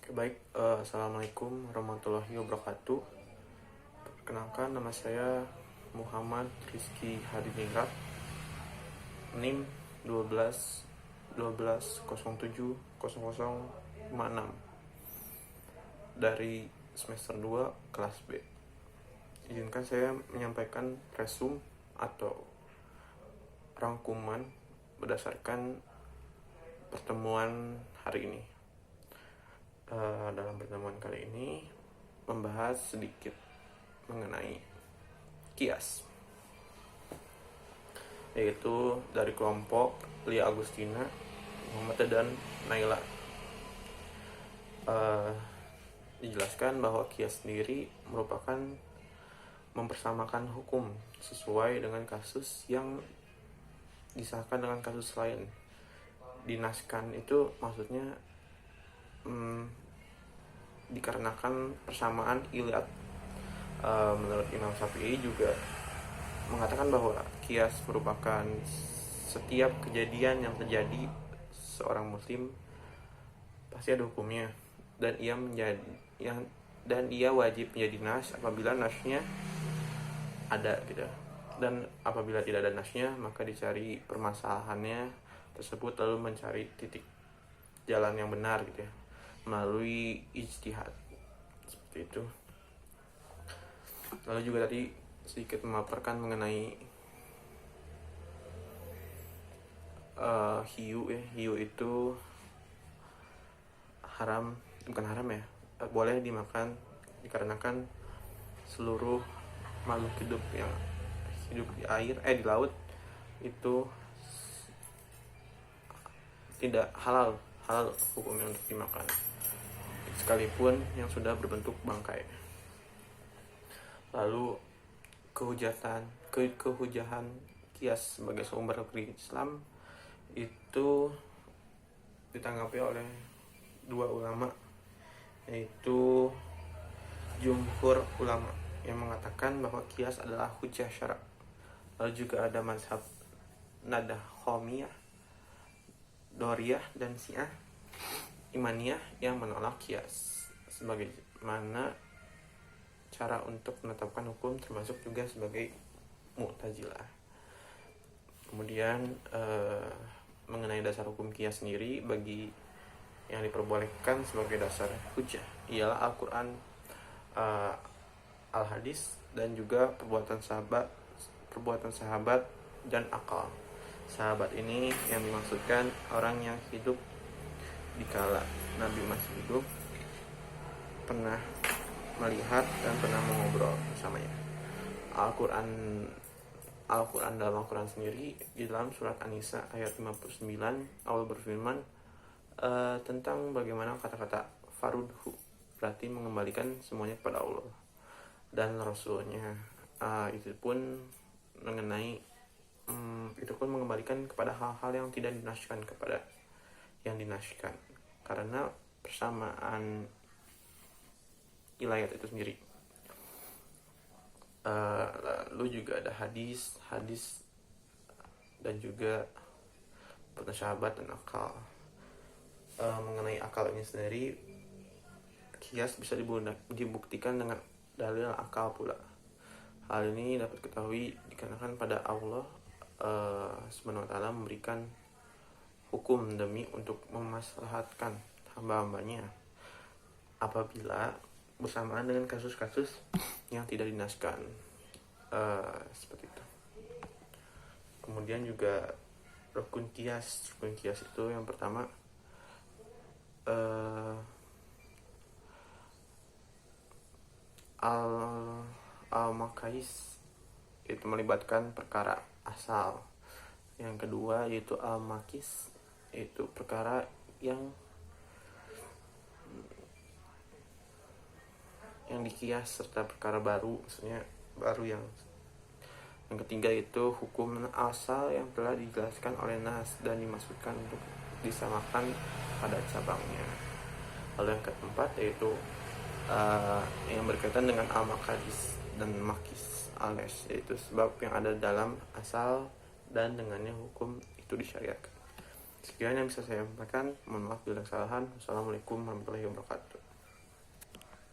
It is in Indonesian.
Assalamualaikum warahmatullahi wabarakatuh. Perkenalkan, nama saya Muhammad Rizky Hadiningrat, NIM 12 12 07 0056 dari semester 2 kelas B. Izinkan saya menyampaikan resum atau rangkuman berdasarkan pertemuan hari ini. Dalam pertemuan kali ini membahas sedikit mengenai kias, yaitu dari kelompok Lia Agustina, Muhammad dan Naila. Dijelaskan bahwa kias sendiri merupakan mempersamakan hukum sesuai dengan kasus yang disahkan dengan kasus lain. Dinaskan itu maksudnya dikarenakan persamaan ilat. Menurut Imam Syafi'i juga mengatakan bahwa kias merupakan setiap kejadian yang terjadi seorang muslim pasti ada hukumnya, dan ia wajib menjadi nas apabila nasnya ada gitu. Dan apabila tidak ada nasnya, maka dicari permasalahannya tersebut lalu mencari titik jalan yang benar gitu ya, melalui ijtihad seperti itu. Lalu juga tadi sedikit memaparkan mengenai hiu ya. Hiu itu bukan haram ya, boleh dimakan dikarenakan seluruh makhluk hidup yang hidup di air di laut itu tidak halal hukumnya untuk dimakan, sekalipun yang sudah berbentuk bangkai. Lalu kehujahan kias sebagai sumber negeri Islam itu ditanggapi oleh dua ulama, yaitu jumhur ulama yang mengatakan bahwa kias adalah hujjah syara'. Lalu juga ada mazhab Nadakhomiyah, Doriyah, dan Syiah Imaniyah yang menolak kias sebagai mana cara untuk menetapkan hukum, termasuk juga sebagai Mu'tazilah. Kemudian mengenai dasar hukum kias sendiri, bagi yang diperbolehkan sebagai dasar hujjah ialah Al-Quran, Al-Hadis, dan juga perbuatan sahabat dan akal. Sahabat ini yang dimaksudkan orang yang hidup dikala Nabi masih hidup, pernah melihat dan pernah mengobrol bersamanya. Al-Quran dalam Al-Quran sendiri, di dalam surat An-Nisa ayat 59 Allah berfirman tentang bagaimana kata-kata farudhu, berarti mengembalikan semuanya kepada Allah dan Rasulnya. Itu pun mengembalikan kepada hal-hal yang tidak dinaskan kepada yang dinaskan, karena persamaan ilayat itu sendiri. Lalu juga ada hadis dan juga sahabat dan akal. Mengenai akal ini sendiri, kias bisa dibuktikan dengan dalil akal pula. Hal ini dapat diketahui dikarenakan pada Allah Subhanahu wa ta'ala memberikan hukum demi untuk memaslahatkan hamba-hambanya apabila bersamaan dengan kasus-kasus yang tidak dinaskan, seperti itu. Kemudian juga rukun kias itu yang pertama al-makais, itu melibatkan perkara asal. Yang kedua yaitu al-makis, itu perkara yang dikias serta perkara baru, maksudnya baru. Yang ketiga itu hukum asal yang telah dijelaskan oleh nas dan dimaksudkan untuk disamakan pada cabangnya. Lalu yang keempat yaitu yang berkaitan dengan al-makadis dan makis alias, yaitu sebab yang ada dalam asal dan dengannya hukum itu disyariatkan. Sekian yang bisa saya sampaikan. Mohon maaf bila kesalahan. Wassalamualaikum warahmatullahi wabarakatuh.